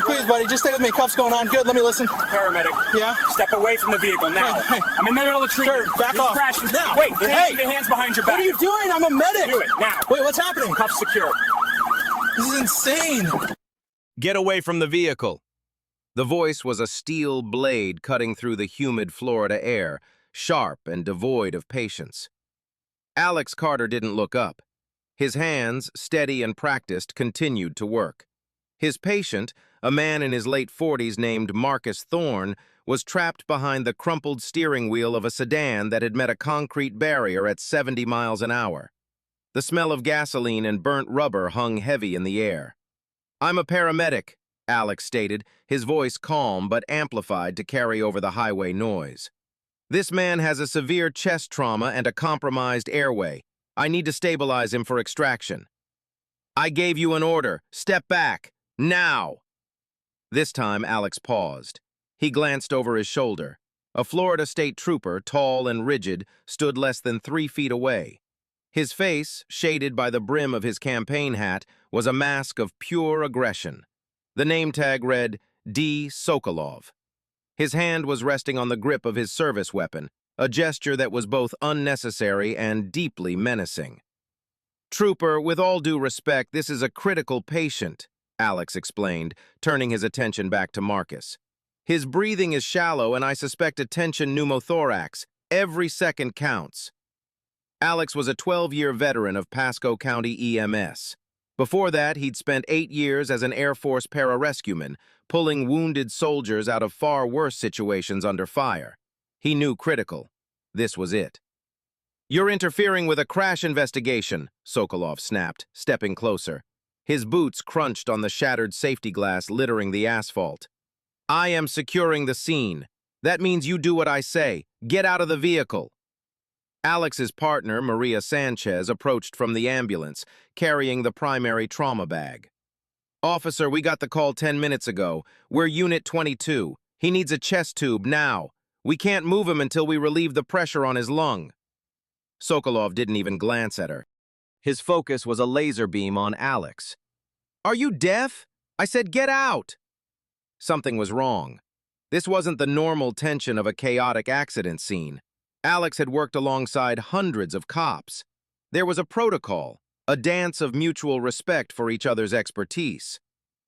Please, buddy, just stay with me. Cuff's going on. Good, let me listen. Paramedic. Yeah? Step away from the vehicle now. Hey. I'm in the middle of treatment. Sir, back off. Crashing. Now. Wait, Hey. your hands behind your back. What are you doing? I'm a medic. Do it, now. Wait, what's happening? Cuffs secure. This is insane. Get away from the vehicle. The voice was a steel blade cutting through the humid Florida air, sharp and devoid of patience. Alex Carter didn't look up. His hands, steady and practiced, continued to work. His patient, a man in his late 40s named Marcus Thorne, was trapped behind the crumpled steering wheel of a sedan that had met a concrete barrier at 70 miles an hour. The smell of gasoline and burnt rubber hung heavy in the air. "I'm a paramedic," Alex stated, his voice calm but amplified to carry over the highway noise. "This man has a severe chest trauma and a compromised airway. I need to stabilize him for extraction." "I gave you an order. Step back. Now!" This time, Alex paused. He glanced over his shoulder. A Florida state trooper, tall and rigid, stood less than 3 feet away. His face, shaded by the brim of his campaign hat, was a mask of pure aggression. The name tag read, D. Sokolov. His hand was resting on the grip of his service weapon, a gesture that was both unnecessary and deeply menacing. "Trooper, with all due respect, this is a critical patient," Alex explained, turning his attention back to Marcus. "His breathing is shallow and I suspect a tension pneumothorax. Every second counts." Alex was a 12-year veteran of Pasco County EMS. Before that, he'd spent 8 years as an Air Force pararescueman, pulling wounded soldiers out of far worse situations under fire. He knew critical. This was it. "You're interfering with a crash investigation," Sokolov snapped, stepping closer. His boots crunched on the shattered safety glass littering the asphalt. "I am securing the scene. That means you do what I say. Get out of the vehicle." Alex's partner, Maria Sanchez, approached from the ambulance, carrying the primary trauma bag. "Officer, we got the call 10 minutes ago. We're Unit 22. He needs a chest tube now. We can't move him until we relieve the pressure on his lung." Sokolov didn't even glance at her. His focus was a laser beam on Alex. "Are you deaf? I said get out!" Something was wrong. This wasn't the normal tension of a chaotic accident scene. Alex had worked alongside hundreds of cops. There was a protocol, a dance of mutual respect for each other's expertise.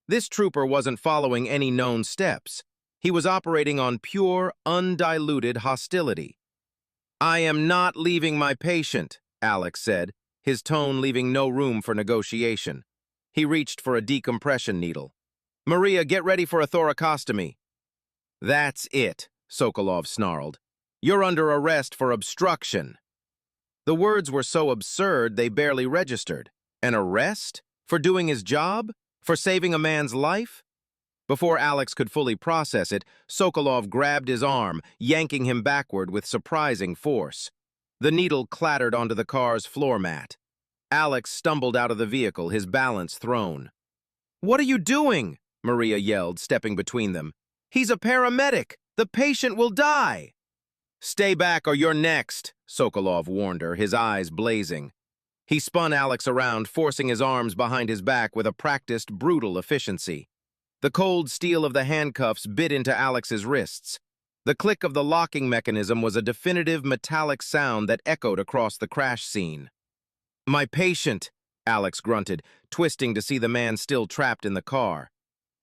This trooper wasn't following any known steps. He was operating on pure, undiluted hostility. "I am not leaving my patient," Alex said, his tone leaving no room for negotiation. He reached for a decompression needle. "Maria, get ready for a thoracostomy." "That's it," Sokolov snarled. "You're under arrest for obstruction." The words were so absurd they barely registered. An arrest? For doing his job? For saving a man's life? Before Alex could fully process it, Sokolov grabbed his arm, yanking him backward with surprising force. The needle clattered onto the car's floor mat. Alex stumbled out of the vehicle, his balance thrown. "What are you doing?" Maria yelled, stepping between them. "He's a paramedic! The patient will die!" "Stay back or you're next," Sokolov warned her, his eyes blazing. He spun Alex around, forcing his arms behind his back with a practiced, brutal efficiency. The cold steel of the handcuffs bit into Alex's wrists. The click of the locking mechanism was a definitive metallic sound that echoed across the crash scene. "My patient," Alex grunted, twisting to see the man still trapped in the car.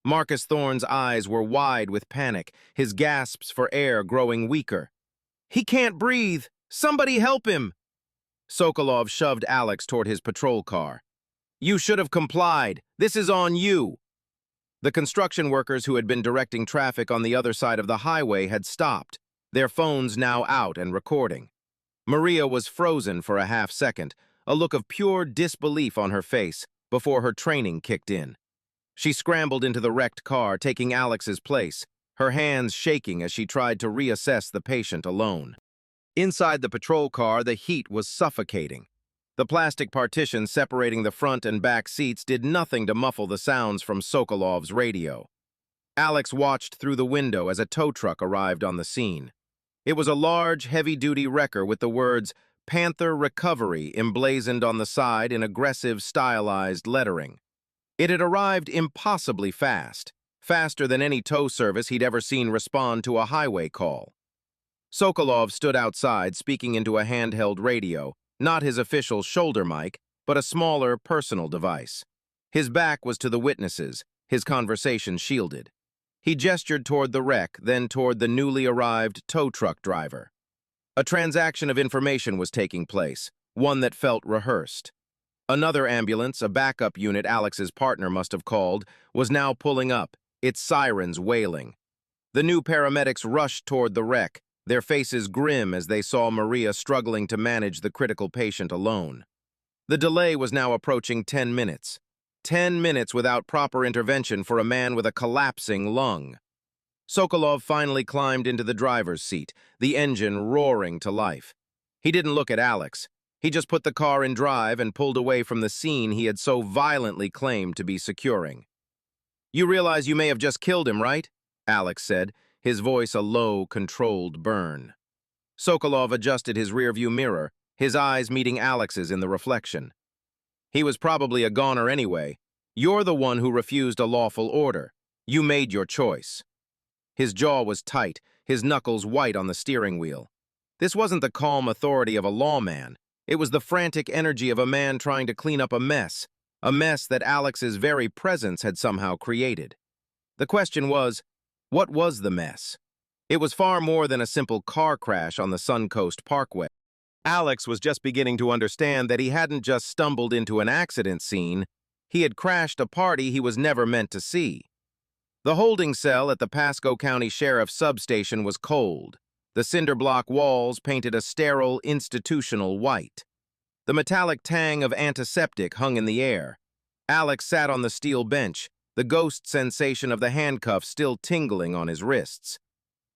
Marcus Thorne's eyes were wide with panic, his gasps for air growing weaker. "He can't breathe! Somebody help him!" Sokolov shoved Alex toward his patrol car. "You should have complied. This is on you." The construction workers who had been directing traffic on the other side of the highway had stopped, their phones now out and recording. Maria was frozen for a half-second, a look of pure disbelief on her face, before her training kicked in. She scrambled into the wrecked car, taking Alex's place, her hands shaking as she tried to reassess the patient alone. Inside the patrol car, the heat was suffocating. The plastic partition separating the front and back seats did nothing to muffle the sounds from Sokolov's radio. Alex watched through the window as a tow truck arrived on the scene. It was a large, heavy-duty wrecker with the words "Panther Recovery" emblazoned on the side in aggressive, stylized lettering. It had arrived impossibly fast, faster than any tow service he'd ever seen respond to a highway call. Sokolov stood outside speaking into a handheld radio, not his official shoulder mic, but a smaller, personal device. His back was to the witnesses, his conversation shielded. He gestured toward the wreck, then toward the newly arrived tow truck driver. A transaction of information was taking place, one that felt rehearsed. Another ambulance, a backup unit Alex's partner must have called, was now pulling up, its sirens wailing. The new paramedics rushed toward the wreck, their faces grim as they saw Maria struggling to manage the critical patient alone. The delay was now approaching 10 minutes. 10 minutes without proper intervention for a man with a collapsing lung. Sokolov finally climbed into the driver's seat, the engine roaring to life. He didn't look at Alex. He just put the car in drive and pulled away from the scene he had so violently claimed to be securing. "You realize you may have just killed him, right?" Alex said, his voice a low, controlled burn. Sokolov adjusted his rearview mirror, his eyes meeting Alex's in the reflection. "He was probably a goner anyway. You're the one who refused a lawful order. You made your choice." His jaw was tight, his knuckles white on the steering wheel. This wasn't the calm authority of a lawman. It was the frantic energy of a man trying to clean up a mess that Alex's very presence had somehow created. The question was, what was the mess? It was far more than a simple car crash on the Suncoast Parkway. Alex was just beginning to understand that he hadn't just stumbled into an accident scene, he had crashed a party he was never meant to see. The holding cell at the Pasco County Sheriff's substation was cold. The cinder block walls painted a sterile, institutional white. The metallic tang of antiseptic hung in the air. Alex sat on the steel bench, the ghost sensation of the handcuffs still tingling on his wrists.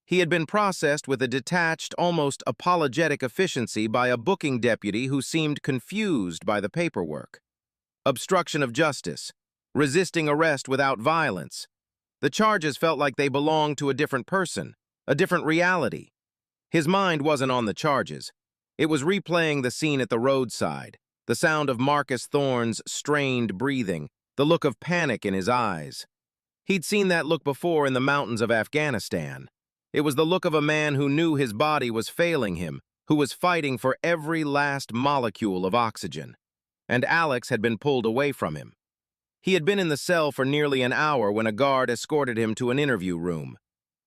He had been processed with a detached, almost apologetic efficiency by a booking deputy who seemed confused by the paperwork. Obstruction of justice, resisting arrest without violence. The charges felt like they belonged to a different person, a different reality. His mind wasn't on the charges. It was replaying the scene at the roadside, the sound of Marcus Thorne's strained breathing, the look of panic in his eyes. He'd seen that look before in the mountains of Afghanistan. It was the look of a man who knew his body was failing him, who was fighting for every last molecule of oxygen. And Alex had been pulled away from him. He had been in the cell for nearly an hour when a guard escorted him to an interview room.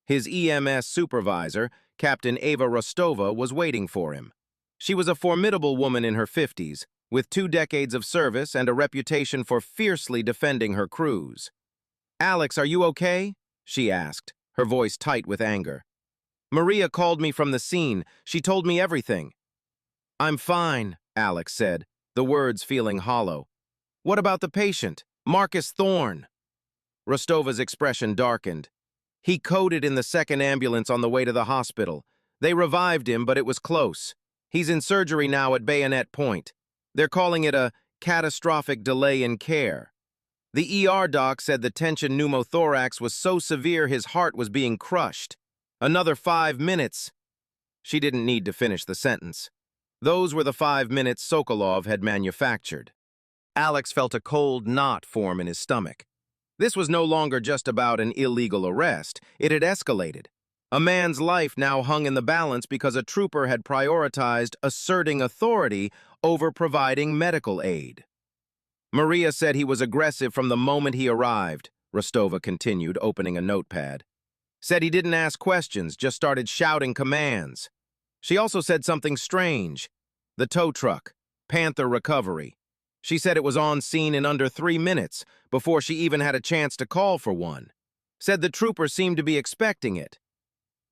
His EMS supervisor, Captain Eva Rostova, was waiting for him. She was a formidable woman in her 50s, with 2 decades of service and a reputation for fiercely defending her crews. "Alex, are you okay?" she asked, her voice tight with anger. "Maria called me from the scene. She told me everything." "I'm fine," Alex said, the words feeling hollow. "What about the patient, Marcus Thorne?" Rostova's expression darkened. "He coded in the second ambulance on the way to the hospital. They revived him, but it was close. He's in surgery now at bayonet point. They're calling it a catastrophic delay in care. The ER doc said the tension pneumothorax was so severe his heart was being crushed. Another 5 minutes." She didn't need to finish the sentence. Those were the 5 minutes Sokolov had manufactured. Alex felt a cold knot form in his stomach. This was no longer just about an illegal arrest. It had escalated. A man's life now hung in the balance because a trooper had prioritized asserting authority over providing medical aid. "Maria said he was aggressive from the moment he arrived," Rostova continued, opening a notepad. "Said he didn't ask questions, just started shouting commands. She also said something strange. The tow truck, Panther Recovery. She said it was on scene in under 3 minutes, before she even had a chance to call for one. Said the trooper seemed to be expecting it."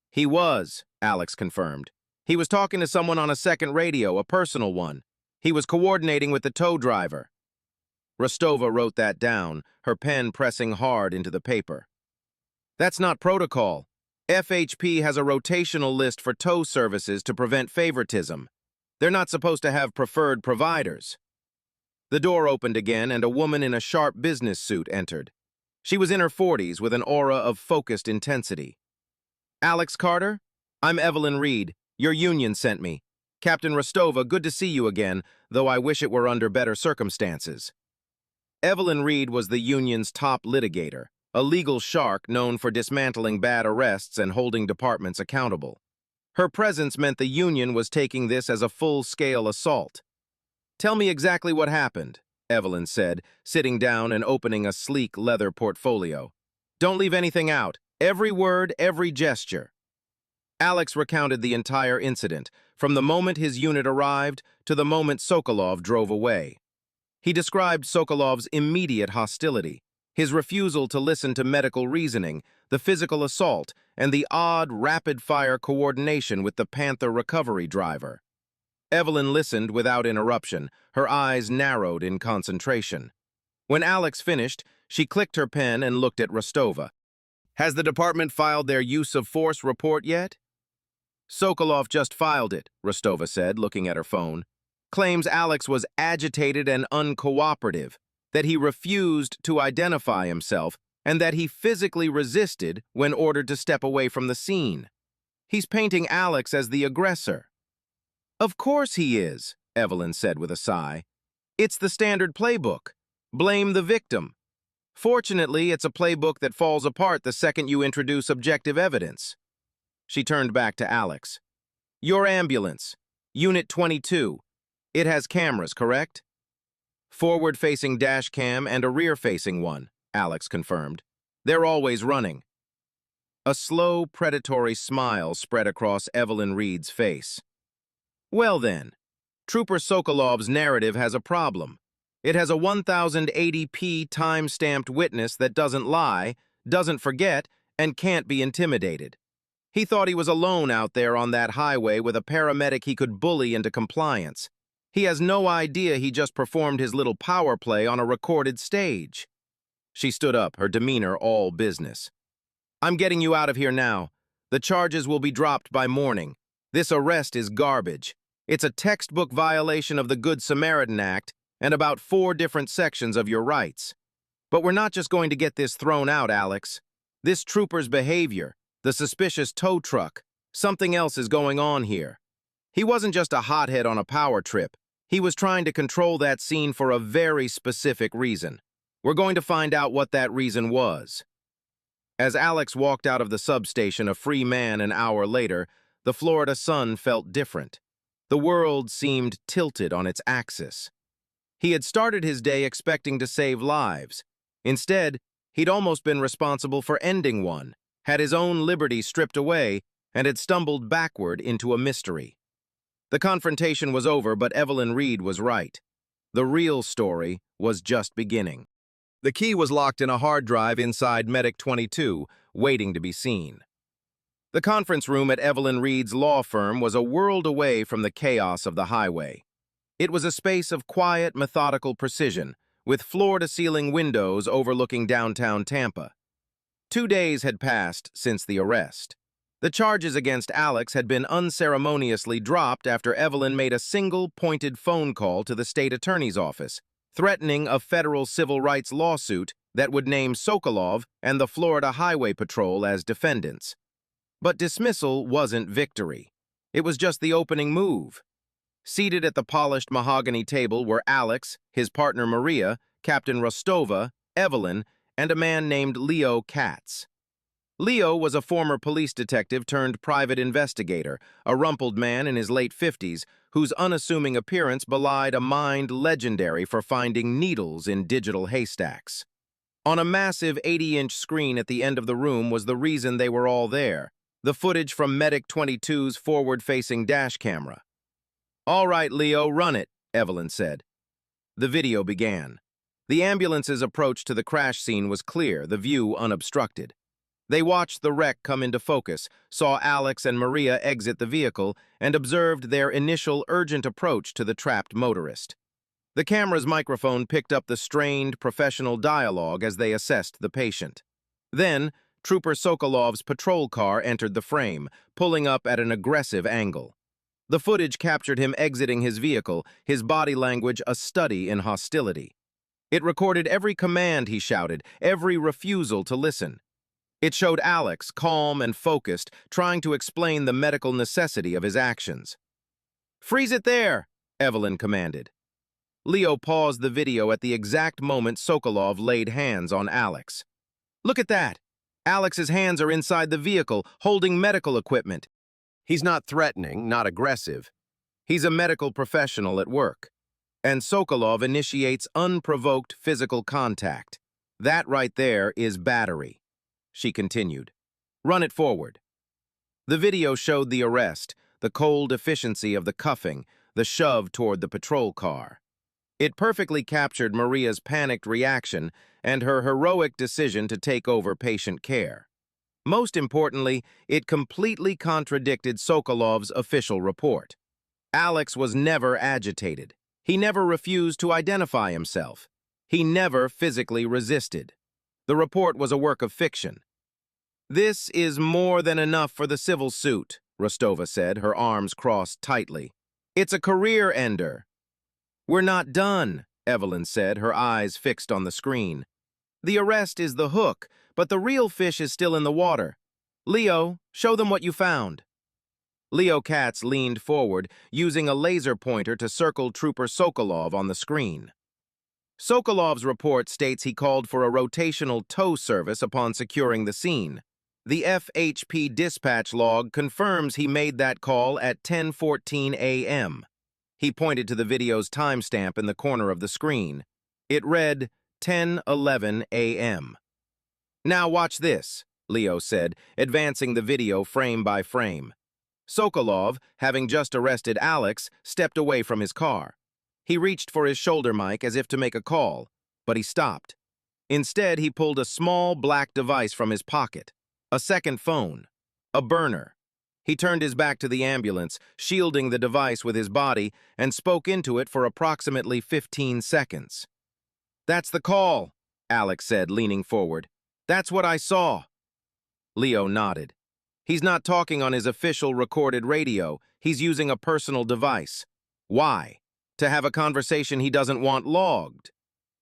"He was," Alex confirmed. "He was talking to someone on a second radio, a personal one. He was coordinating with the tow driver." Rostova wrote that down, her pen pressing hard into the paper. "That's not protocol. FHP has a rotational list for tow services to prevent favoritism. They're not supposed to have preferred providers." The door opened again, and a woman in a sharp business suit entered. She was in her 40s with an aura of focused intensity. "Alex Carter? I'm Evelyn Reed. Your union sent me. Captain Rostova, good to see you again, though I wish it were under better circumstances." Evelyn Reed was the union's top litigator, a legal shark known for dismantling bad arrests and holding departments accountable. Her presence meant the union was taking this as a full-scale assault. "Tell me exactly what happened," Evelyn said, sitting down and opening a sleek leather portfolio. "Don't leave anything out. Every word, every gesture." Alex recounted the entire incident, from the moment his unit arrived to the moment Sokolov drove away. He described Sokolov's immediate hostility, his refusal to listen to medical reasoning, the physical assault, and the odd, rapid-fire coordination with the Panther recovery driver. Evelyn listened without interruption, her eyes narrowed in concentration. When Alex finished, she clicked her pen and looked at Rostova. "Has the department filed their use of force report yet?" "Sokolov just filed it," Rostova said, looking at her phone. "Claims Alex was agitated and uncooperative, that he refused to identify himself, and that he physically resisted when ordered to step away from the scene. He's painting Alex as the aggressor." "Of course he is," Evelyn said with a sigh. "It's the standard playbook. Blame the victim. Fortunately, it's a playbook that falls apart the second you introduce objective evidence." She turned back to Alex. "Your ambulance, Unit 22. It has cameras, correct?" "Forward-facing dash cam and a rear-facing one," Alex confirmed. "They're always running." A slow, predatory smile spread across Evelyn Reed's face. "Well then, Trooper Sokolov's narrative has a problem. It has a 1080p time-stamped witness that doesn't lie, doesn't forget, and can't be intimidated. He thought he was alone out there on that highway with a paramedic he could bully into compliance. He has no idea he just performed his little power play on a recorded stage." She stood up, her demeanor all business. "I'm getting you out of here now. The charges will be dropped by morning. This arrest is garbage. It's a textbook violation of the Good Samaritan Act and about 4 different sections of your rights. But we're not just going to get this thrown out, Alex. This trooper's behavior, the suspicious tow truck, something else is going on here. He wasn't just a hothead on a power trip. He was trying to control that scene for a very specific reason. We're going to find out what that reason was." As Alex walked out of the substation a free man an hour later, the Florida sun felt different. The world seemed tilted on its axis. He had started his day expecting to save lives. Instead, he'd almost been responsible for ending one, had his own liberty stripped away, and had stumbled backward into a mystery. The confrontation was over, but Evelyn Reed was right. The real story was just beginning. The key was locked in a hard drive inside Medic 22, waiting to be seen. The conference room at Evelyn Reed's law firm was a world away from the chaos of the highway. It was a space of quiet, methodical precision, with floor-to-ceiling windows overlooking downtown Tampa. 2 days had passed since the arrest. The charges against Alex had been unceremoniously dropped after Evelyn made a single, pointed phone call to the state attorney's office, threatening a federal civil rights lawsuit that would name Sokolov and the Florida Highway Patrol as defendants. But dismissal wasn't victory. It was just the opening move. Seated at the polished mahogany table were Alex, his partner Maria, Captain Rostova, Evelyn, and a man named Leo Katz. Leo was a former police detective turned private investigator, a rumpled man in his late 50s whose unassuming appearance belied a mind legendary for finding needles in digital haystacks. On a massive 80-inch screen at the end of the room was the reason they were all there, the footage from Medic 22's forward-facing dash camera. "All right, Leo, run it," Evelyn said. The video began. The ambulance's approach to the crash scene was clear, the view unobstructed. They watched the wreck come into focus, saw Alex and Maria exit the vehicle, and observed their initial urgent approach to the trapped motorist. The camera's microphone picked up the strained, professional dialogue as they assessed the patient. Then, Trooper Sokolov's patrol car entered the frame, pulling up at an aggressive angle. The footage captured him exiting his vehicle, his body language a study in hostility. It recorded every command he shouted, every refusal to listen. It showed Alex, calm and focused, trying to explain the medical necessity of his actions. "Freeze it there," Evelyn commanded. Leo paused the video at the exact moment Sokolov laid hands on Alex. Look at that! Alex's hands are inside the vehicle, holding medical equipment. He's not threatening, not aggressive. He's a medical professional at work. And Sokolov initiates unprovoked physical contact. That right there is battery. She continued. Run it forward. The video showed the arrest, the cold efficiency of the cuffing, the shove toward the patrol car. It perfectly captured Maria's panicked reaction and her heroic decision to take over patient care. Most importantly, it completely contradicted Sokolov's official report. Alex was never agitated. He never refused to identify himself. He never physically resisted. The report was a work of fiction. This is more than enough for the civil suit, Rostova said, her arms crossed tightly. It's a career ender. We're not done, Evelyn said, her eyes fixed on the screen. The arrest is the hook, but the real fish is still in the water. Leo, show them what you found. Leo Katz leaned forward, using a laser pointer to circle Trooper Sokolov on the screen. Sokolov's report states he called for a rotational tow service upon securing the scene. The FHP dispatch log confirms he made that call at 10:14 a.m. He pointed to the video's timestamp in the corner of the screen. It read 10:11 a.m. Now watch this, Leo said, advancing the video frame by frame. Sokolov, having just arrested Alex, stepped away from his car. He reached for his shoulder mic as if to make a call, but he stopped. Instead, he pulled a small black device from his pocket. A second phone. A burner. He turned his back to the ambulance, shielding the device with his body, and spoke into it for approximately 15 seconds. That's the call, Alex said, leaning forward. That's what I saw. Leo nodded. He's not talking on his official recorded radio. He's using a personal device. Why? To have a conversation he doesn't want logged.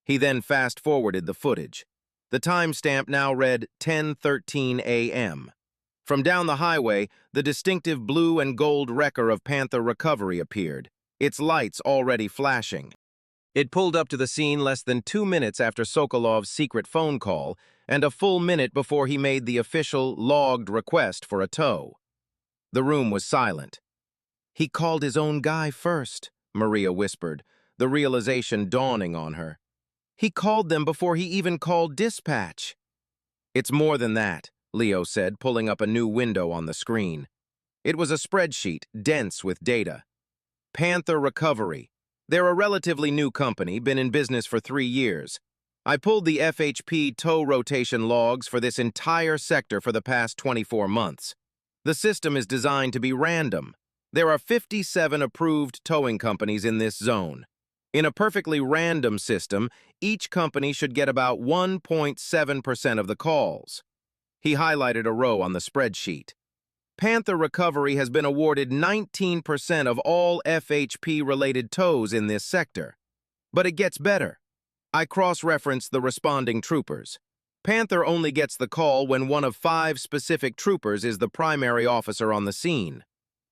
He then fast-forwarded the footage. The timestamp now read 10:13 a.m. From down the highway, the distinctive blue and gold wrecker of Panther Recovery appeared, its lights already flashing. It pulled up to the scene less than 2 minutes after Sokolov's secret phone call and a full minute before he made the official, logged request for a tow. The room was silent. He called his own guy first, Maria whispered, the realization dawning on her. He called them before he even called dispatch. It's more than that, Leo said, pulling up a new window on the screen. It was a spreadsheet, dense with data. Panther Recovery. They're a relatively new company, been in business for 3 years. I pulled the FHP tow rotation logs for this entire sector for the past 24 months. The system is designed to be random. There are 57 approved towing companies in this zone. In a perfectly random system, each company should get about 1.7% of the calls. He highlighted a row on the spreadsheet. Panther Recovery has been awarded 19% of all FHP-related tows in this sector. But it gets better. I cross-referenced the responding troopers. Panther only gets the call when one of 5 specific troopers is the primary officer on the scene.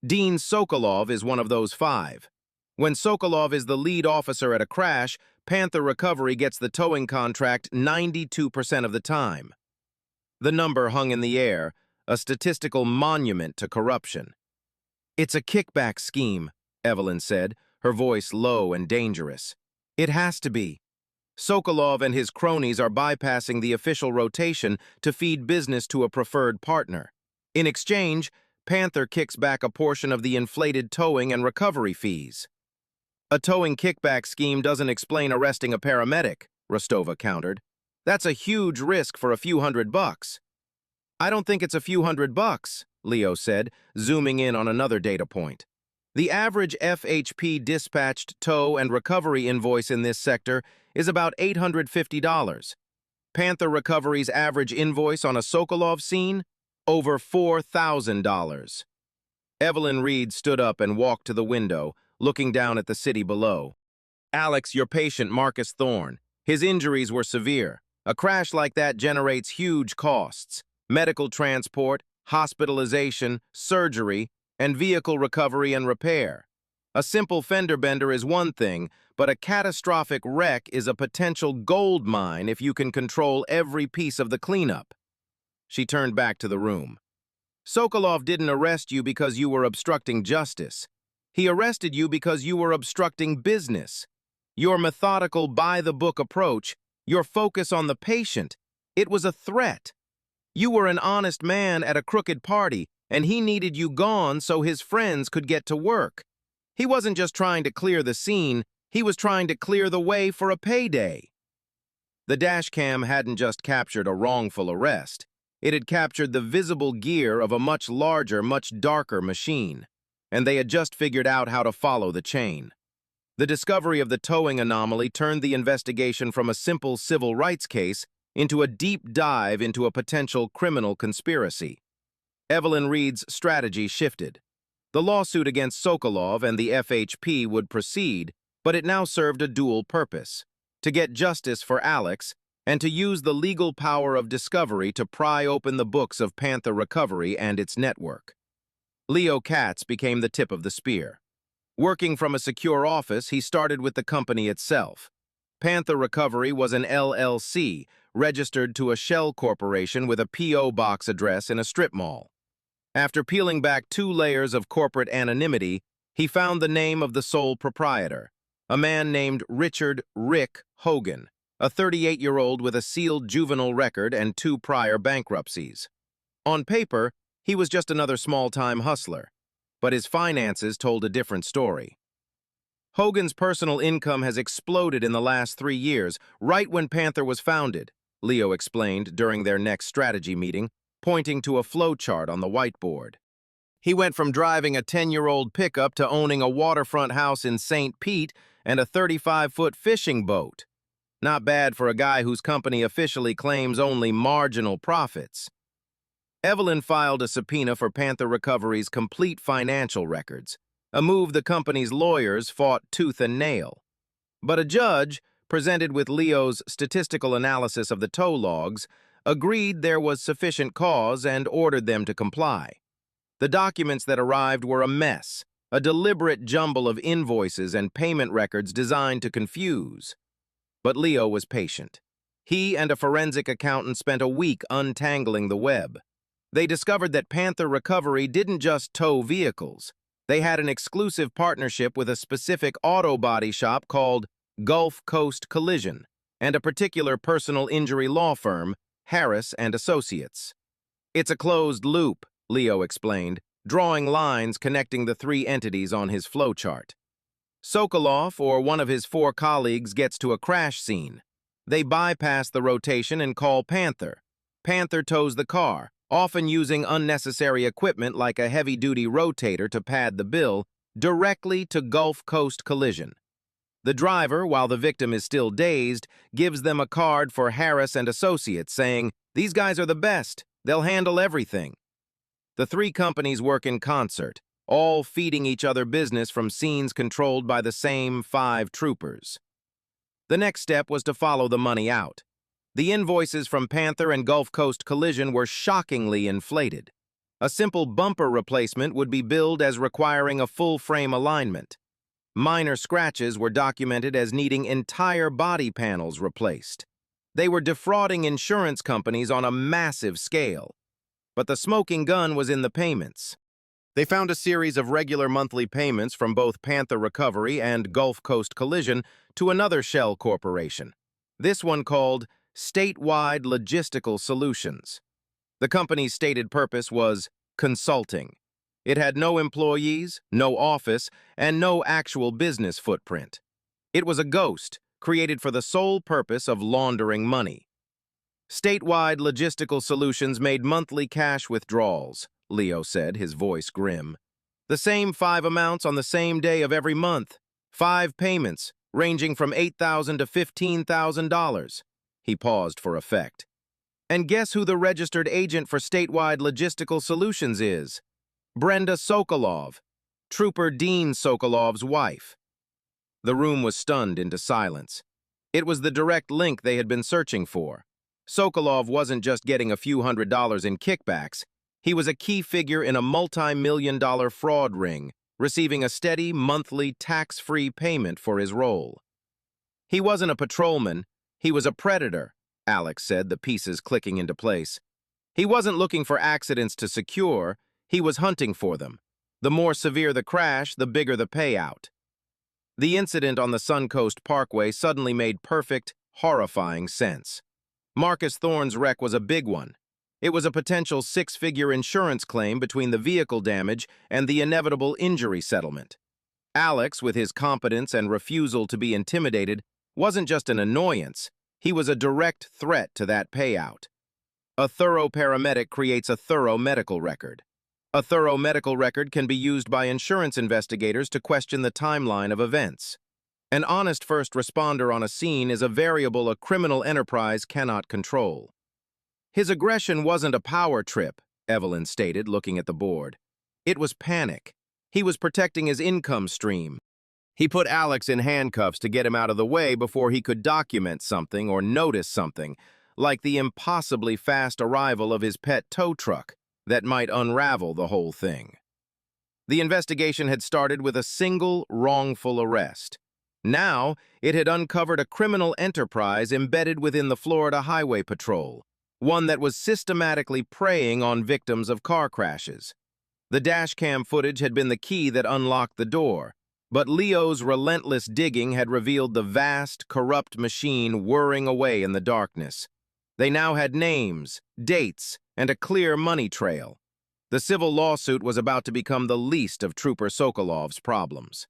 Dean Sokolov is one of those 5. When Sokolov is the lead officer at a crash, Panther Recovery gets the towing contract 92% of the time. The number hung in the air, a statistical monument to corruption. It's a kickback scheme, Evelyn said, her voice low and dangerous. It has to be. Sokolov and his cronies are bypassing the official rotation to feed business to a preferred partner. In exchange, Panther kicks back a portion of the inflated towing and recovery fees. A towing kickback scheme doesn't explain arresting a paramedic, Rostova countered. That's a huge risk for a few $100. I don't think it's a few $100, Leo said, zooming in on another data point. The average FHP dispatched tow and recovery invoice in this sector is about $850. Panther Recovery's average invoice on a Sokolov scene? Over $4,000. Evelyn Reed stood up and walked to the window, looking down at the city below. Alex, your patient, Marcus Thorne. His injuries were severe. A crash like that generates huge costs. Medical transport, hospitalization, surgery, and vehicle recovery and repair. A simple fender bender is one thing, but a catastrophic wreck is a potential gold mine if you can control every piece of the cleanup. She turned back to the room. Sokolov didn't arrest you because you were obstructing justice. He arrested you because you were obstructing business. Your methodical, by-the-book approach, your focus on the patient, it was a threat. You were an honest man at a crooked party, and he needed you gone so his friends could get to work. He wasn't just trying to clear the scene, he was trying to clear the way for a payday. The dashcam hadn't just captured a wrongful arrest. It had captured the visible gear of a much larger, much darker machine, and they had just figured out how to follow the chain. The discovery of the towing anomaly turned the investigation from a simple civil rights case into a deep dive into a potential criminal conspiracy. Evelyn Reed's strategy shifted. The lawsuit against Sokolov and the FHP would proceed, but it now served a dual purpose: to get justice for Alex and to use the legal power of discovery to pry open the books of Panther Recovery and its network. Leo Katz became the tip of the spear. Working from a secure office, he started with the company itself. Panther Recovery was an LLC, registered to a shell corporation with a P.O. box address in a strip mall. After peeling back 2 layers of corporate anonymity, he found the name of the sole proprietor, a man named Richard "Rick" Hogan, a 38-year-old with a sealed juvenile record and 2 prior bankruptcies. On paper, he was just another small-time hustler, but his finances told a different story. Hogan's personal income has exploded in the last 3 years, right when Panther was founded, Leo explained during their next strategy meeting, pointing to a flowchart on the whiteboard. He went from driving a 10-year-old pickup to owning a waterfront house in St. Pete and a 35-foot fishing boat. Not bad for a guy whose company officially claims only marginal profits. Evelyn filed a subpoena for Panther Recovery's complete financial records, a move the company's lawyers fought tooth and nail. But a judge, presented with Leo's statistical analysis of the tow logs, agreed there was sufficient cause and ordered them to comply. The documents that arrived were a mess, a deliberate jumble of invoices and payment records designed to confuse. But Leo was patient. He and a forensic accountant spent a week untangling the web. They discovered that Panther Recovery didn't just tow vehicles. They had an exclusive partnership with a specific auto body shop called Gulf Coast Collision and a particular personal injury law firm, Harris and Associates. It's a closed loop, Leo explained, drawing lines connecting the 3 entities on his flowchart. Sokolov or one of his 4 colleagues gets to a crash scene. They bypass the rotation and call Panther. Panther tows the car, often using unnecessary equipment like a heavy-duty rotator to pad the bill, directly to Gulf Coast Collision. The driver, while the victim is still dazed, gives them a card for Harris and Associates, saying, "These guys are the best. They'll handle everything." The 3 companies work in concert, all feeding each other business from scenes controlled by the same 5 troopers. The next step was to follow the money out. The invoices from Panther and Gulf Coast Collision were shockingly inflated. A simple bumper replacement would be billed as requiring a full-frame alignment. Minor scratches were documented as needing entire body panels replaced. They were defrauding insurance companies on a massive scale. But the smoking gun was in the payments. They found a series of regular monthly payments from both Panther Recovery and Gulf Coast Collision to another shell corporation, this one called Statewide Logistical Solutions. The company's stated purpose was consulting. It had no employees, no office, and no actual business footprint. It was a ghost, created for the sole purpose of laundering money. Statewide Logistical Solutions made monthly cash withdrawals, Leo said, his voice grim. The same 5 amounts on the same day of every month. 5 payments, ranging from $8,000 to $15,000. He paused for effect. And guess who the registered agent for Statewide Logistical Solutions is? Brenda Sokolov, Trooper Dean Sokolov's wife. The room was stunned into silence. It was the direct link they had been searching for. Sokolov wasn't just getting a few $100s in kickbacks. He was a key figure in a multi-million-dollar fraud ring, receiving a steady, monthly, tax-free payment for his role. He wasn't a patrolman. He was a predator, Alex said, the pieces clicking into place. He wasn't looking for accidents to secure. He was hunting for them. The more severe the crash, the bigger the payout. The incident on the Suncoast Parkway suddenly made perfect, horrifying sense. Marcus Thorne's wreck was a big one. It was a potential six-figure insurance claim between the vehicle damage and the inevitable injury settlement. Alex, with his competence and refusal to be intimidated, wasn't just an annoyance. He was a direct threat to that payout. A thorough paramedic creates a thorough medical record. A thorough medical record can be used by insurance investigators to question the timeline of events. An honest first responder on a scene is a variable a criminal enterprise cannot control. His aggression wasn't a power trip, Evelyn stated, looking at the board. It was panic. He was protecting his income stream. He put Alex in handcuffs to get him out of the way before he could document something or notice something, like the impossibly fast arrival of his pet tow truck, that might unravel the whole thing. The investigation had started with a single wrongful arrest. Now, it had uncovered a criminal enterprise embedded within the Florida Highway Patrol, one that was systematically preying on victims of car crashes. The dashcam footage had been the key that unlocked the door, but Leo's relentless digging had revealed the vast, corrupt machine whirring away in the darkness. They now had names, dates, and a clear money trail. The civil lawsuit was about to become the least of Trooper Sokolov's problems.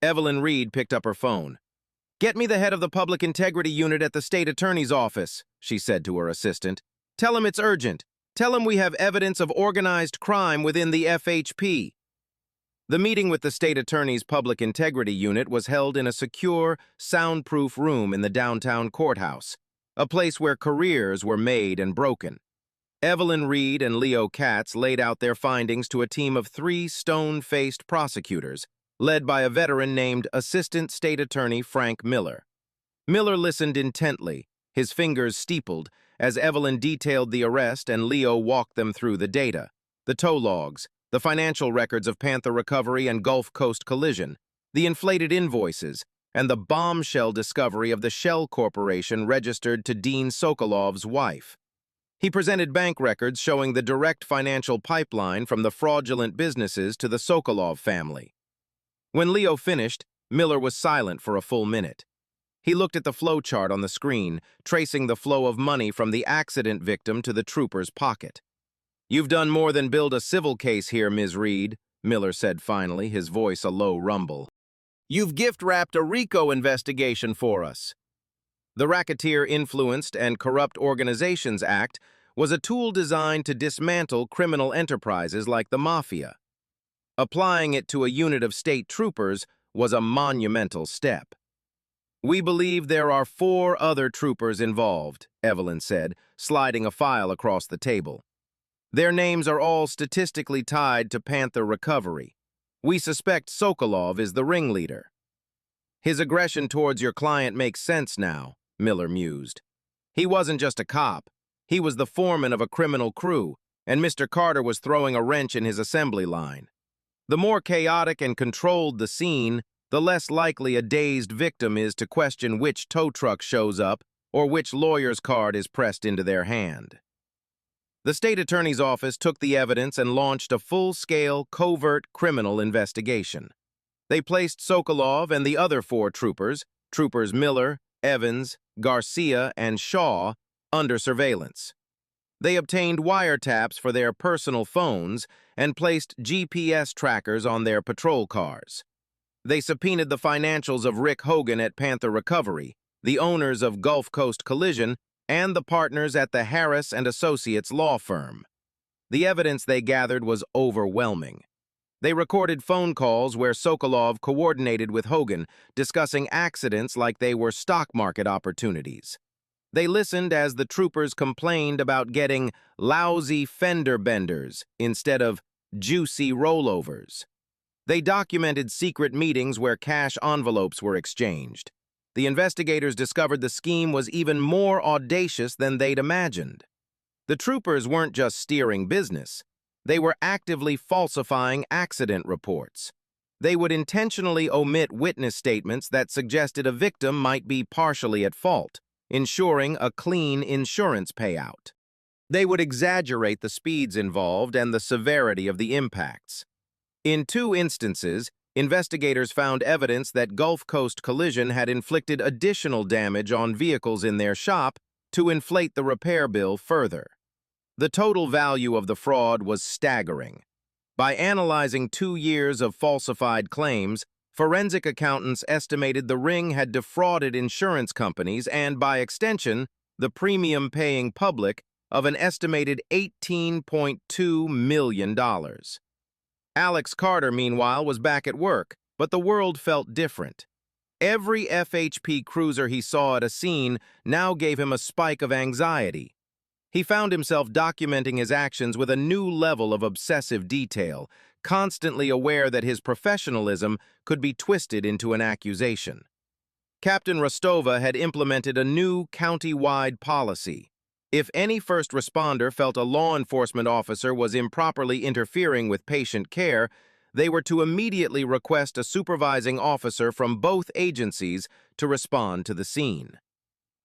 Evelyn Reed picked up her phone. "Get me the head of the Public Integrity Unit at the State Attorney's Office," she said to her assistant. "Tell him it's urgent. Tell him we have evidence of organized crime within the FHP." The meeting with the State Attorney's Public Integrity Unit was held in a secure, soundproof room in the downtown courthouse, a place where careers were made and broken. Evelyn Reed and Leo Katz laid out their findings to a team of 3 stone-faced prosecutors, led by a veteran named Assistant State Attorney Frank Miller. Miller listened intently, his fingers steepled, as Evelyn detailed the arrest and Leo walked them through the data, the tow logs, the financial records of Panther Recovery and Gulf Coast Collision, the inflated invoices, and the bombshell discovery of the Shell Corporation registered to Dean Sokolov's wife. He presented bank records showing the direct financial pipeline from the fraudulent businesses to the Sokolov family. When Leo finished, Miller was silent for a full minute. He looked at the flow chart on the screen, tracing the flow of money from the accident victim to the trooper's pocket. "You've done more than build a civil case here, Ms. Reed," Miller said finally, his voice a low rumble. "You've gift-wrapped a RICO investigation for us." The Racketeer-Influenced and Corrupt Organizations Act was a tool designed to dismantle criminal enterprises like the Mafia. Applying it to a unit of state troopers was a monumental step. "We believe there are 4 other troopers involved," Evelyn said, sliding a file across the table. "Their names are all statistically tied to Panther Recovery. We suspect Sokolov is the ringleader." "His aggression towards your client makes sense now," Miller mused. "He wasn't just a cop. He was the foreman of a criminal crew, and Mr. Carter was throwing a wrench in his assembly line. The more chaotic and controlled the scene, the less likely a dazed victim is to question which tow truck shows up or which lawyer's card is pressed into their hand." The state attorney's office took the evidence and launched a full-scale, covert criminal investigation. They placed Sokolov and the other 4 troopers, Troopers Miller, Evans, Garcia, and Shaw, under surveillance. They obtained wiretaps for their personal phones and placed GPS trackers on their patrol cars. They subpoenaed the financials of Rick Hogan at Panther Recovery, the owners of Gulf Coast Collision, and the partners at the Harris and Associates law firm. The evidence they gathered was overwhelming. They recorded phone calls where Sokolov coordinated with Hogan, discussing accidents like they were stock market opportunities. They listened as the troopers complained about getting lousy fender benders instead of juicy rollovers. They documented secret meetings where cash envelopes were exchanged. The investigators discovered the scheme was even more audacious than they'd imagined. The troopers weren't just steering business. They were actively falsifying accident reports. They would intentionally omit witness statements that suggested a victim might be partially at fault, ensuring a clean insurance payout. They would exaggerate the speeds involved and the severity of the impacts. In 2 instances, investigators found evidence that Gulf Coast Collision had inflicted additional damage on vehicles in their shop to inflate the repair bill further. The total value of the fraud was staggering. By analyzing 2 years of falsified claims, forensic accountants estimated the ring had defrauded insurance companies and, by extension, the premium-paying public of an estimated $18.2 million. Alex Carter, meanwhile, was back at work, but the world felt different. Every FHP cruiser he saw at a scene now gave him a spike of anxiety. He found himself documenting his actions with a new level of obsessive detail, constantly aware that his professionalism could be twisted into an accusation. Captain Rostova had implemented a new county-wide policy. If any first responder felt a law enforcement officer was improperly interfering with patient care, they were to immediately request a supervising officer from both agencies to respond to the scene.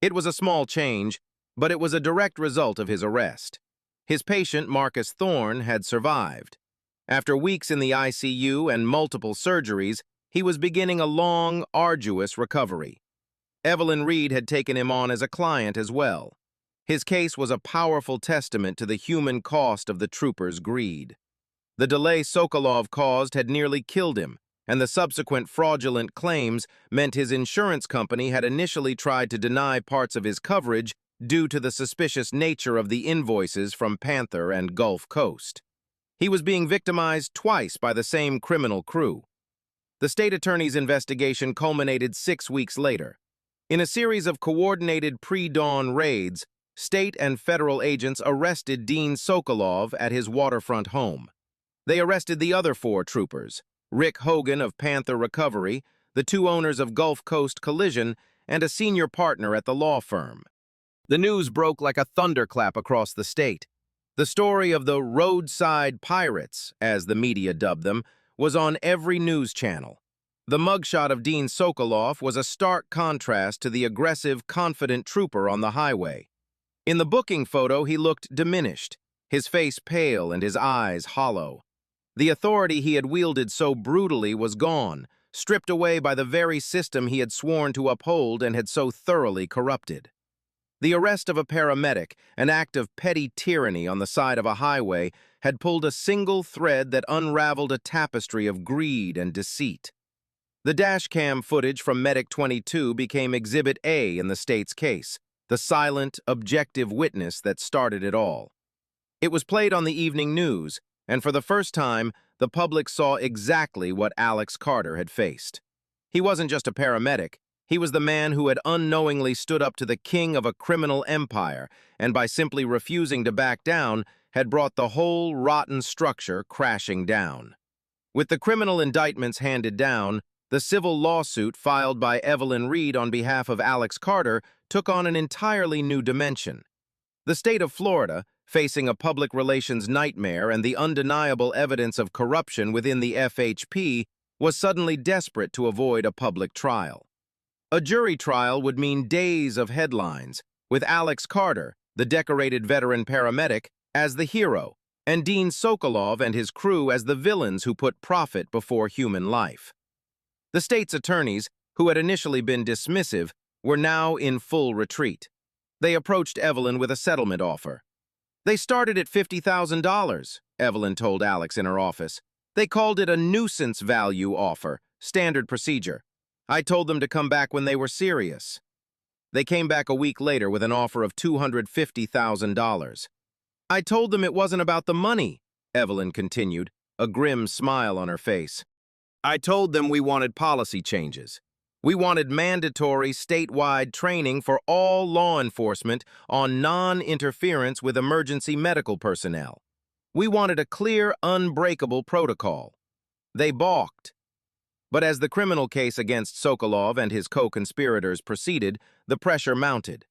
It was a small change, but it was a direct result of his arrest. His patient, Marcus Thorne, had survived. After weeks in the ICU and multiple surgeries, he was beginning a long, arduous recovery. Evelyn Reed had taken him on as a client as well. His case was a powerful testament to the human cost of the trooper's greed. The delay Sokolov caused had nearly killed him, and the subsequent fraudulent claims meant his insurance company had initially tried to deny parts of his coverage due to the suspicious nature of the invoices from Panther and Gulf Coast. He was being victimized twice by the same criminal crew. The state attorney's investigation culminated 6 weeks later. In a series of coordinated pre-dawn raids, state and federal agents arrested Dean Sokolov at his waterfront home. They arrested the other 4 troopers, Rick Hogan of Panther Recovery, the 2 owners of Gulf Coast Collision, and a senior partner at the law firm. The news broke like a thunderclap across the state. The story of the roadside pirates, as the media dubbed them, was on every news channel. The mugshot of Dean Sokolov was a stark contrast to the aggressive, confident trooper on the highway. In the booking photo, he looked diminished, his face pale and his eyes hollow. The authority he had wielded so brutally was gone, stripped away by the very system he had sworn to uphold and had so thoroughly corrupted. The arrest of a paramedic, an act of petty tyranny on the side of a highway, had pulled a single thread that unraveled a tapestry of greed and deceit. The dashcam footage from Medic 22 became Exhibit A in the state's case, the silent, objective witness that started it all. It was played on the evening news, and for the first time, the public saw exactly what Alex Carter had faced. He wasn't just a paramedic. He was the man who had unknowingly stood up to the king of a criminal empire, and by simply refusing to back down, had brought the whole rotten structure crashing down. With the criminal indictments handed down, the civil lawsuit filed by Evelyn Reed on behalf of Alex Carter took on an entirely new dimension. The state of Florida, facing a public relations nightmare and the undeniable evidence of corruption within the FHP, was suddenly desperate to avoid a public trial. A jury trial would mean days of headlines, with Alex Carter, the decorated veteran paramedic, as the hero, and Dean Sokolov and his crew as the villains who put profit before human life. The state's attorneys, who had initially been dismissive, were now in full retreat. They approached Evelyn with a settlement offer. "They started at $50,000, Evelyn told Alex in her office. "They called it a nuisance value offer, standard procedure. I told them to come back when they were serious." They came back a week later with an offer of $250,000. "I told them it wasn't about the money," Evelyn continued, a grim smile on her face. "I told them we wanted policy changes. We wanted mandatory statewide training for all law enforcement on non-interference with emergency medical personnel. We wanted a clear, unbreakable protocol. They balked. But as the criminal case against Sokolov and his co-conspirators proceeded, the pressure mounted.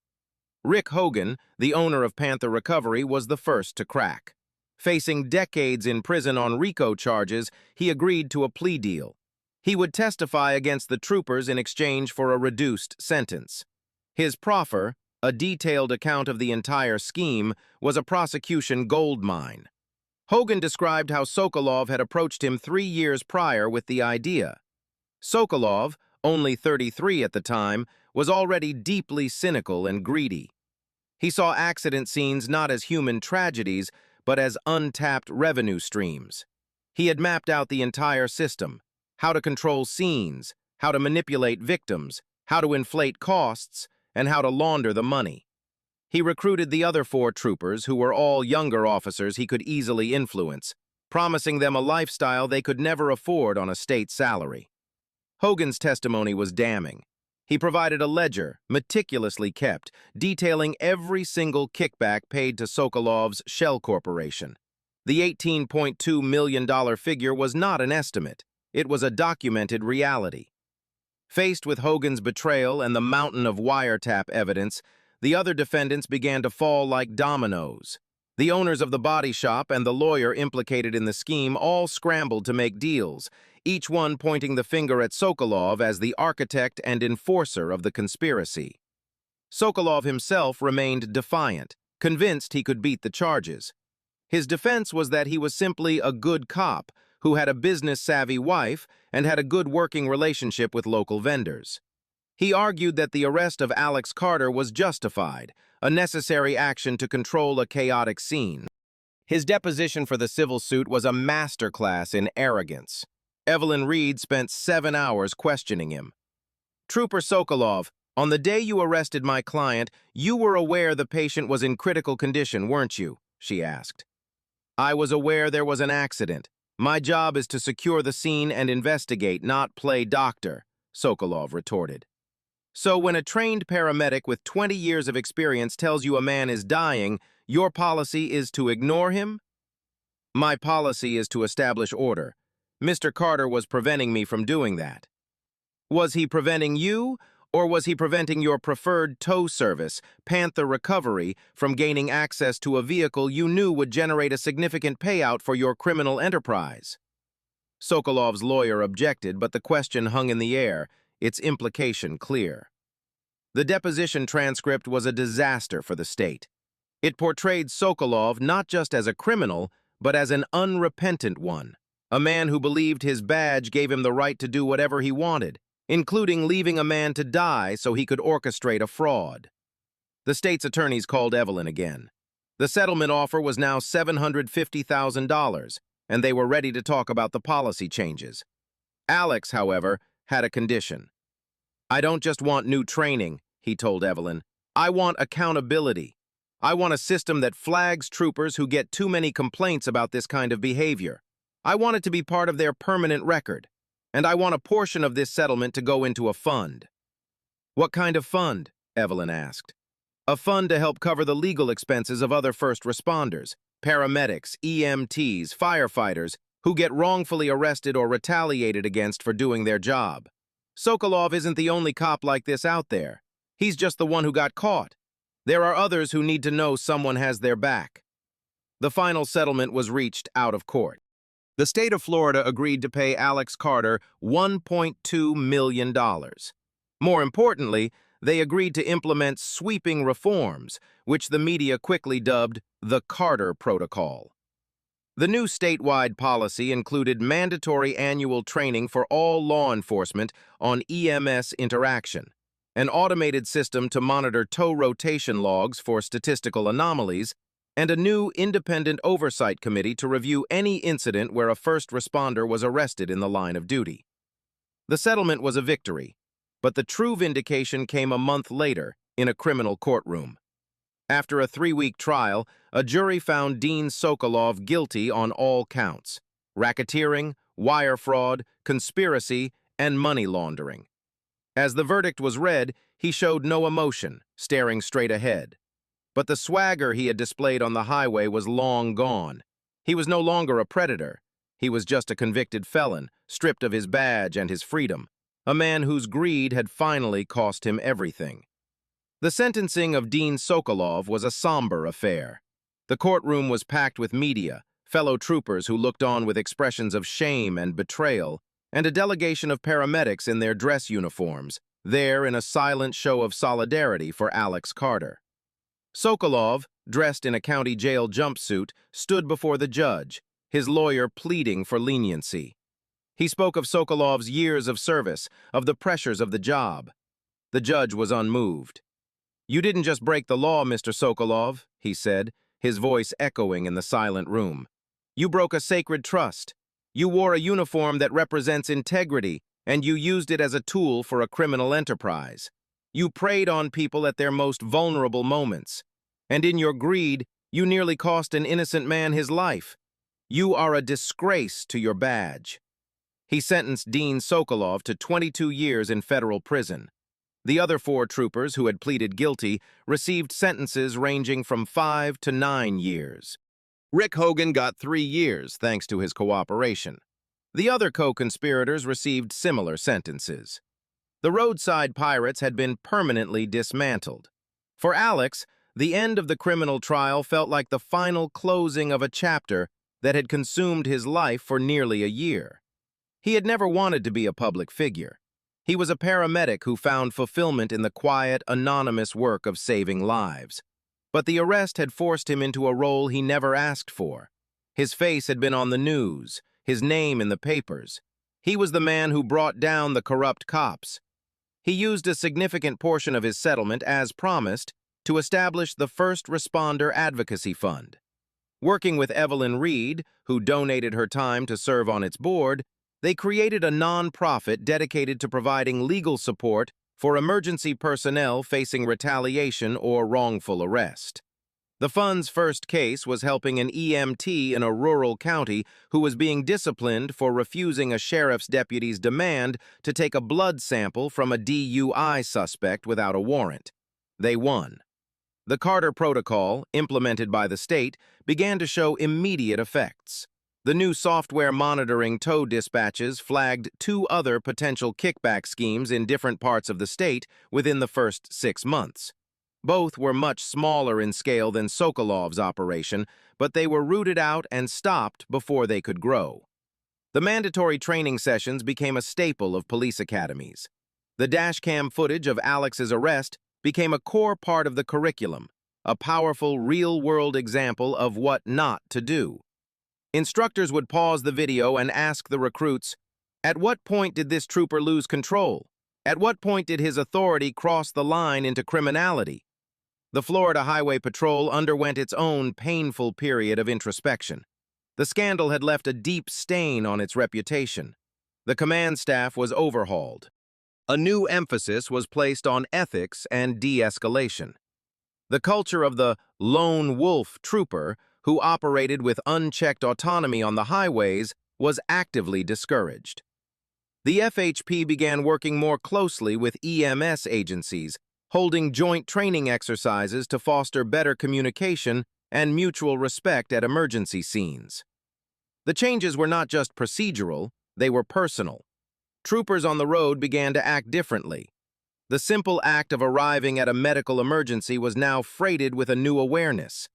Rick Hogan, the owner of Panther Recovery, was the first to crack. Facing decades in prison on RICO charges, he agreed to a plea deal. He would testify against the troopers in exchange for a reduced sentence. His proffer, a detailed account of the entire scheme, was a prosecution goldmine. Hogan described how Sokolov had approached him 3 years prior with the idea. Sokolov, only 33 at the time, was already deeply cynical and greedy. He saw accident scenes not as human tragedies, but as untapped revenue streams. He had mapped out the entire system: how to control scenes, how to manipulate victims, how to inflate costs, and how to launder the money. He recruited the other 4 troopers, who were all younger officers he could easily influence, promising them a lifestyle they could never afford on a state salary. Hogan's testimony was damning. He provided a ledger, meticulously kept, detailing every single kickback paid to Sokolov's shell corporation. The $18.2 million figure was not an estimate. It was a documented reality. Faced with Hogan's betrayal and the mountain of wiretap evidence, the other defendants began to fall like dominoes. The owners of the body shop and the lawyer implicated in the scheme all scrambled to make deals, each one pointing the finger at Sokolov as the architect and enforcer of the conspiracy. Sokolov himself remained defiant, convinced he could beat the charges. His defense was that he was simply a good cop who had a business-savvy wife and had a good working relationship with local vendors. He argued that the arrest of Alex Carter was justified, a necessary action to control a chaotic scene. His deposition for the civil suit was a masterclass in arrogance. Evelyn Reed spent 7 hours questioning him. "Trooper Sokolov, on the day you arrested my client, you were aware the patient was in critical condition, weren't you?" she asked. "I was aware there was an accident. My job is to secure the scene and investigate, not play doctor," Sokolov retorted. "So when a trained paramedic with 20 years of experience tells you a man is dying, your policy is to ignore him?" "My policy is to establish order. Mr. Carter was preventing me from doing that." "Was he preventing you, or was he preventing your preferred tow service, Panther Recovery, from gaining access to a vehicle you knew would generate a significant payout for your criminal enterprise?" Sokolov's lawyer objected, but the question hung in the air, its implication clear. The deposition transcript was a disaster for the state. It portrayed Sokolov not just as a criminal, but as an unrepentant one, a man who believed his badge gave him the right to do whatever he wanted, including leaving a man to die so he could orchestrate a fraud. The state's attorneys called Evelyn again. The settlement offer was now $750,000, and they were ready to talk about the policy changes. Alex, however, had a condition. "I don't just want new training," he told Evelyn. "I want accountability. I want a system that flags troopers who get too many complaints about this kind of behavior. I want it to be part of their permanent record. And I want a portion of this settlement to go into a fund." "What kind of fund?" Evelyn asked. "A fund to help cover the legal expenses of other first responders, paramedics, EMTs, firefighters, who get wrongfully arrested or retaliated against for doing their job. Sokolov isn't the only cop like this out there. He's just the one who got caught. There are others who need to know someone has their back." The final settlement was reached out of court. The state of Florida agreed to pay Alex Carter $1.2 million. More importantly, they agreed to implement sweeping reforms, which the media quickly dubbed the Carter Protocol. The new statewide policy included mandatory annual training for all law enforcement on EMS interaction, an automated system to monitor tow rotation logs for statistical anomalies, and a new independent oversight committee to review any incident where a first responder was arrested in the line of duty. The settlement was a victory, but the true vindication came a month later in a criminal courtroom. After a 3-week trial, a jury found Dean Sokolov guilty on all counts: racketeering, wire fraud, conspiracy, and money laundering. As the verdict was read, he showed no emotion, staring straight ahead. But the swagger he had displayed on the highway was long gone. He was no longer a predator. He was just a convicted felon, stripped of his badge and his freedom, a man whose greed had finally cost him everything. The sentencing of Dean Sokolov was a somber affair. The courtroom was packed with media, fellow troopers who looked on with expressions of shame and betrayal, and a delegation of paramedics in their dress uniforms, there in a silent show of solidarity for Alex Carter. Sokolov, dressed in a county jail jumpsuit, stood before the judge, his lawyer pleading for leniency. He spoke of Sokolov's years of service, of the pressures of the job. The judge was unmoved. "You didn't just break the law, Mr. Sokolov," he said, his voice echoing in the silent room. "You broke a sacred trust. You wore a uniform that represents integrity, and you used it as a tool for a criminal enterprise. You preyed on people at their most vulnerable moments. And in your greed, you nearly cost an innocent man his life. You are a disgrace to your badge." He sentenced Dean Sokolov to 22 years in federal prison. The other 4 troopers who had pleaded guilty received sentences ranging from 5 to 9 years. Rick Hogan got 3 years thanks to his cooperation. The other co-conspirators received similar sentences. The roadside pirates had been permanently dismantled. For Alex, the end of the criminal trial felt like the final closing of a chapter that had consumed his life for nearly a year. He had never wanted to be a public figure. He was a paramedic who found fulfillment in the quiet, anonymous work of saving lives. But the arrest had forced him into a role he never asked for. His face had been on the news, his name in the papers. He was the man who brought down the corrupt cops. He used a significant portion of his settlement, as promised, to establish the First Responder Advocacy Fund. Working with Evelyn Reed, who donated her time to serve on its board, they created a non-profit dedicated to providing legal support for emergency personnel facing retaliation or wrongful arrest. The fund's first case was helping an EMT in a rural county who was being disciplined for refusing a sheriff's deputy's demand to take a blood sample from a DUI suspect without a warrant. They won. The Carter Protocol, implemented by the state, began to show immediate effects. The new software monitoring tow dispatches flagged 2 other potential kickback schemes in different parts of the state within the first 6 months. Both were much smaller in scale than Sokolov's operation, but they were rooted out and stopped before they could grow. The mandatory training sessions became a staple of police academies. The dashcam footage of Alex's arrest became a core part of the curriculum, a powerful real-world example of what not to do. Instructors would pause the video and ask the recruits, "At what point did this trooper lose control? At what point did his authority cross the line into criminality?" The Florida Highway Patrol underwent its own painful period of introspection. The scandal had left a deep stain on its reputation. The command staff was overhauled. A new emphasis was placed on ethics and de-escalation. The culture of the lone wolf trooper, who operated with unchecked autonomy on the highways, was actively discouraged. The FHP began working more closely with EMS agencies, holding joint training exercises to foster better communication and mutual respect at emergency scenes. The changes were not just procedural, they were personal. Troopers on the road began to act differently. The simple act of arriving at a medical emergency was now freighted with a new awareness.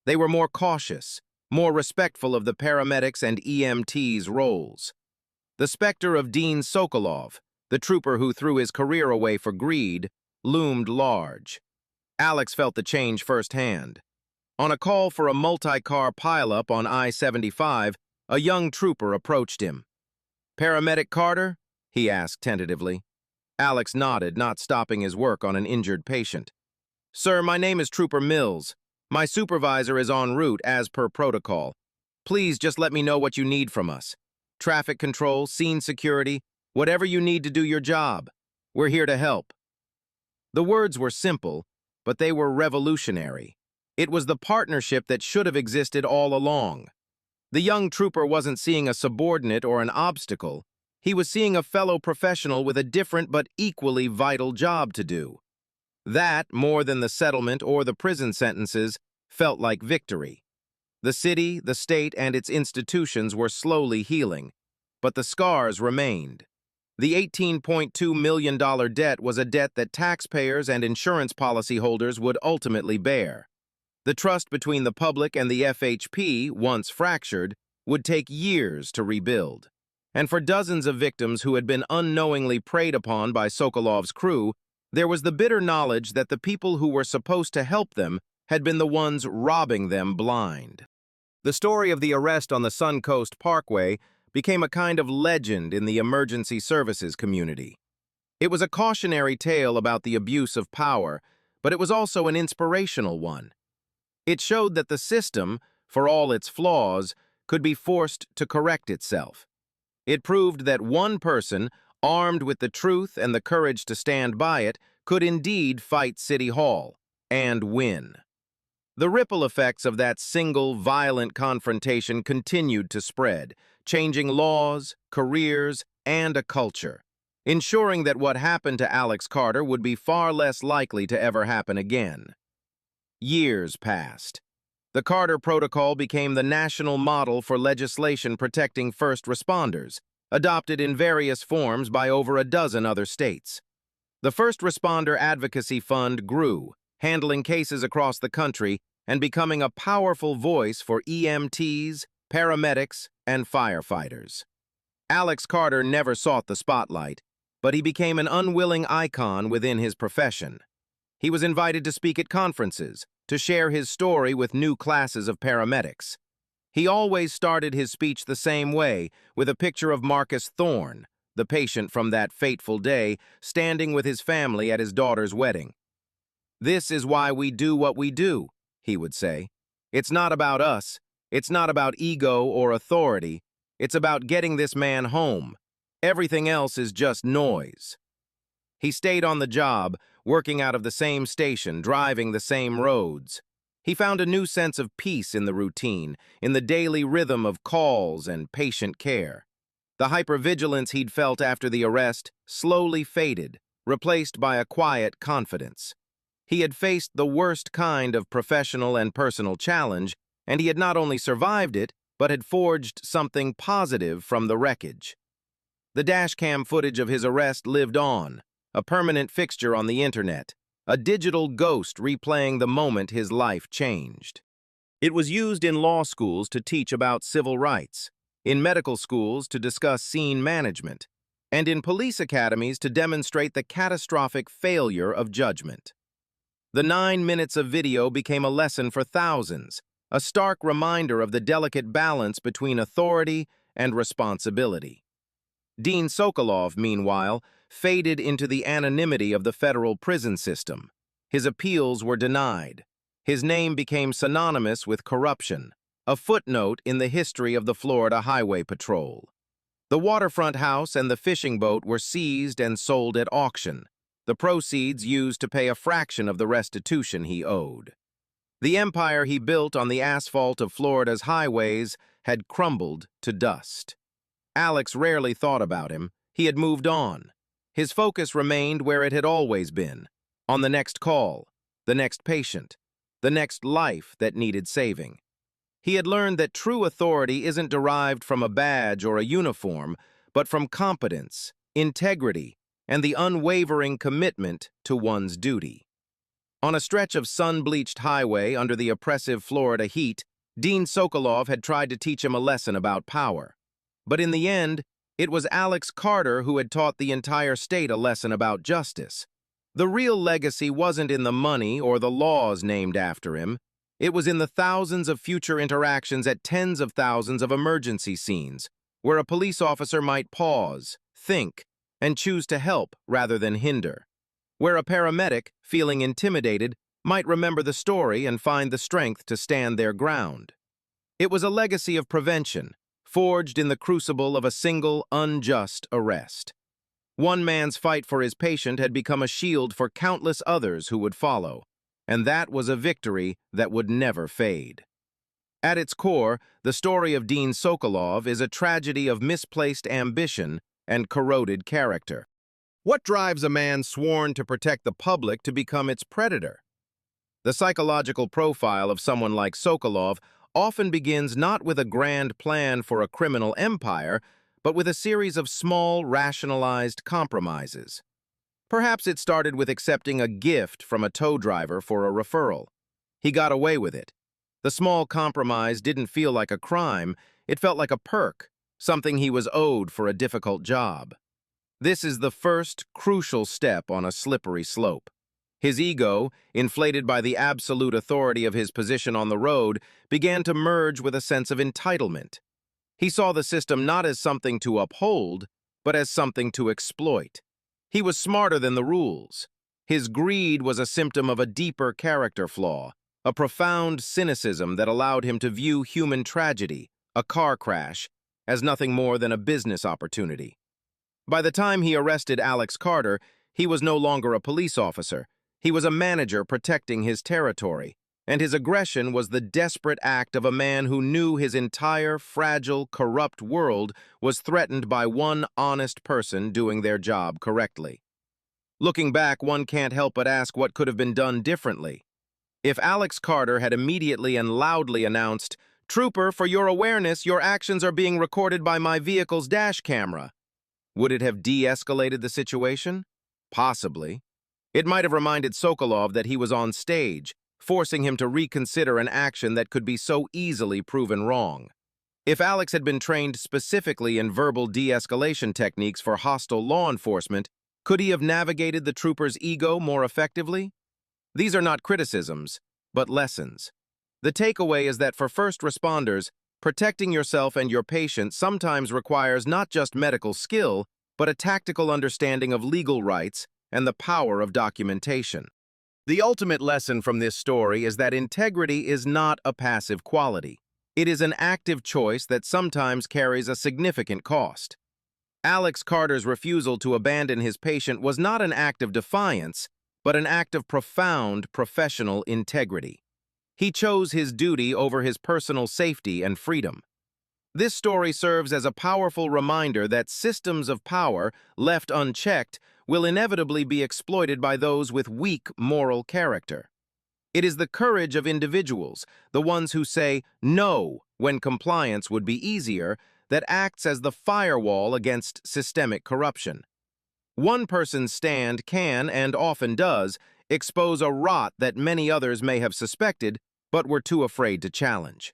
They were more cautious, more respectful of the paramedics' and EMTs' roles. The specter of Dean Sokolov, the trooper who threw his career away for greed, loomed large. Alex felt the change firsthand. On a call for a multi-car pileup on I-75, a young trooper approached him. "Paramedic Carter?" he asked tentatively. Alex nodded, not stopping his work on an injured patient. "Sir, my name is Trooper Mills. My supervisor is en route as per protocol. Please just let me know what you need from us. Traffic control, scene security, whatever you need to do your job. We're here to help." The words were simple, but they were revolutionary. It was the partnership that should have existed all along. The young trooper wasn't seeing a subordinate or an obstacle. He was seeing a fellow professional with a different but equally vital job to do. That, more than the settlement or the prison sentences, felt like victory. The city, the state, and its institutions were slowly healing, but the scars remained. The $18.2 million debt was a debt that taxpayers and insurance policyholders would ultimately bear. The trust between the public and the FHP, once fractured, would take years to rebuild. And for dozens of victims who had been unknowingly preyed upon by Sokolov's crew, there was the bitter knowledge that the people who were supposed to help them had been the ones robbing them blind. The story of the arrest on the Suncoast Parkway became a kind of legend in the emergency services community. It was a cautionary tale about the abuse of power, but it was also an inspirational one. It showed that the system, for all its flaws, could be forced to correct itself. It proved that one person, armed with the truth and the courage to stand by it, could indeed fight City Hall and win. The ripple effects of that single violent confrontation continued to spread, changing laws, careers, and a culture, ensuring that what happened to Alex Carter would be far less likely to ever happen again. Years passed. The Carter Protocol became the national model for legislation protecting first responders, adopted in various forms by over a dozen other states. The First Responder Advocacy Fund grew, handling cases across the country and becoming a powerful voice for EMTs, paramedics, and firefighters. Alex Carter never sought the spotlight, but he became an unwilling icon within his profession. He was invited to speak at conferences, to share his story with new classes of paramedics. He always started his speech the same way, with a picture of Marcus Thorne, the patient from that fateful day, standing with his family at his daughter's wedding. "This is why we do what we do," he would say. "It's not about us. It's not about ego or authority. It's about getting this man home. Everything else is just noise." He stayed on the job, working out of the same station, driving the same roads. He found a new sense of peace in the routine, in the daily rhythm of calls and patient care. The hypervigilance he'd felt after the arrest slowly faded, replaced by a quiet confidence. He had faced the worst kind of professional and personal challenge, and he had not only survived it, but had forged something positive from the wreckage. The dashcam footage of his arrest lived on, a permanent fixture on the internet, a digital ghost replaying the moment his life changed. It was used in law schools to teach about civil rights, in medical schools to discuss scene management, and in police academies to demonstrate the catastrophic failure of judgment. The 9 minutes of video became a lesson for thousands, a stark reminder of the delicate balance between authority and responsibility. Dean Sokolov, meanwhile, faded into the anonymity of the federal prison system. His appeals were denied. His name became synonymous with corruption, a footnote in the history of the Florida Highway Patrol. The waterfront house and the fishing boat were seized and sold at auction, the proceeds used to pay a fraction of the restitution he owed. The empire he built on the asphalt of Florida's highways had crumbled to dust. Alex rarely thought about him. He had moved on. His focus remained where it had always been, on the next call, the next patient, the next life that needed saving. He had learned that true authority isn't derived from a badge or a uniform, but from competence, integrity, and the unwavering commitment to one's duty. On a stretch of sun-bleached highway under the oppressive Florida heat, Dean Sokolov had tried to teach him a lesson about power. But in the end, it was Alex Carter who had taught the entire state a lesson about justice. The real legacy wasn't in the money or the laws named after him. It was in the thousands of future interactions at tens of thousands of emergency scenes, where a police officer might pause, think, and choose to help rather than hinder. Where a paramedic, feeling intimidated, might remember the story and find the strength to stand their ground. It was a legacy of prevention, forged in the crucible of a single, unjust arrest. One man's fight for his patient had become a shield for countless others who would follow, and that was a victory that would never fade. At its core, the story of Dean Sokolov is a tragedy of misplaced ambition and corroded character. What drives a man sworn to protect the public to become its predator? The psychological profile of someone like Sokolov often begins not with a grand plan for a criminal empire, but with a series of small, rationalized compromises. Perhaps it started with accepting a gift from a tow driver for a referral. He got away with it. The small compromise didn't feel like a crime, it felt like a perk, something he was owed for a difficult job. This is the first crucial step on a slippery slope. His ego, inflated by the absolute authority of his position on the road, began to merge with a sense of entitlement. He saw the system not as something to uphold, but as something to exploit. He was smarter than the rules. His greed was a symptom of a deeper character flaw, a profound cynicism that allowed him to view human tragedy, a car crash, as nothing more than a business opportunity. By the time he arrested Alex Carter, he was no longer a police officer. He was a manager protecting his territory, and his aggression was the desperate act of a man who knew his entire fragile, corrupt world was threatened by one honest person doing their job correctly. Looking back, one can't help but ask what could have been done differently. If Alex Carter had immediately and loudly announced, "Trooper, for your awareness, your actions are being recorded by my vehicle's dash camera," would it have de-escalated the situation? Possibly. It might have reminded Sokolov that he was on stage, forcing him to reconsider an action that could be so easily proven wrong. If Alex had been trained specifically in verbal de-escalation techniques for hostile law enforcement, could he have navigated the trooper's ego more effectively? These are not criticisms, but lessons. The takeaway is that for first responders, protecting yourself and your patient sometimes requires not just medical skill, but a tactical understanding of legal rights and the power of documentation. The ultimate lesson from this story is that integrity is not a passive quality. It is an active choice that sometimes carries a significant cost. Alex Carter's refusal to abandon his patient was not an act of defiance, but an act of profound professional integrity. He chose his duty over his personal safety and freedom. This story serves as a powerful reminder that systems of power, left unchecked, will inevitably be exploited by those with weak moral character. It is the courage of individuals, the ones who say no when compliance would be easier, that acts as the firewall against systemic corruption. One person's stand can, and often does, expose a rot that many others may have suspected, but were too afraid to challenge.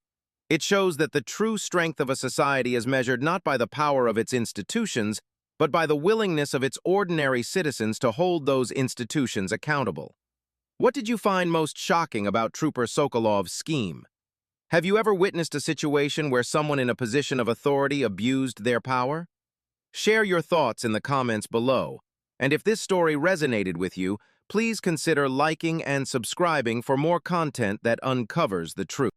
It shows that the true strength of a society is measured not by the power of its institutions, but by the willingness of its ordinary citizens to hold those institutions accountable. What did you find most shocking about Trooper Sokolov's scheme? Have you ever witnessed a situation where someone in a position of authority abused their power? Share your thoughts in the comments below, and if this story resonated with you, please consider liking and subscribing for more content that uncovers the truth.